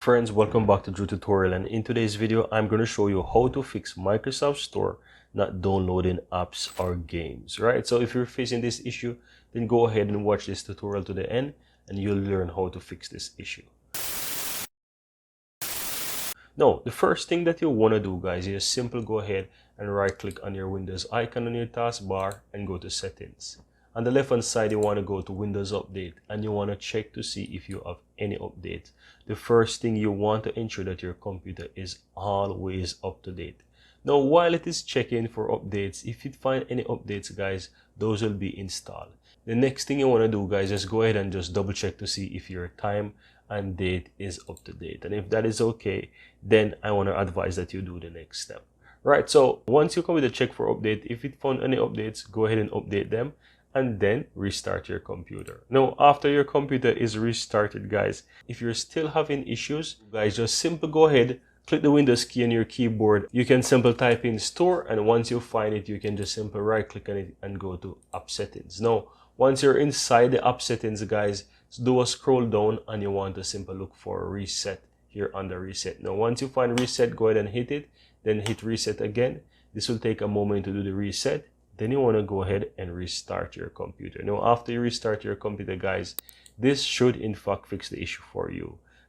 Friends, welcome back to Drew Tutorial, and in today's video I'm going to show you how to fix Microsoft Store not downloading apps or games. Right, so if you're facing this issue, then go ahead and watch this tutorial to the end and you'll learn how to fix this issue. Now, the first thing that you want to do, guys, is simply go ahead and right click on your Windows icon on your taskbar and go to settings. On the left hand side, you want to go to Windows Update and you want to check to see if you have any updates. The first thing you want to ensure that your computer is always up to date. Now, while it is checking for updates, if you find any updates, guys, those will be installed. The next thing you want to do, guys, is go ahead and just double check to see if your time and date is up to date. And if that is okay, then I want to advise that you do the next step. Right, so once you come with a check for update, if it found any updates, go ahead and update them and then restart your computer. Now, after your computer is restarted, guys, if you're still having issues, guys, just simply go ahead, click the Windows key on your keyboard. You can simply type in Store, and once you find it, you can just simply right click on it and go to App Settings. Now, once you're inside the App Settings, guys, do a scroll down and you want to simply look for Reset here under Reset. Now, once you find Reset, go ahead and hit it, then hit Reset again. This will take a moment to do the reset. Then you want to go ahead and restart your computer. Now, after you restart your computer, guys, this should in fact fix the issue for you.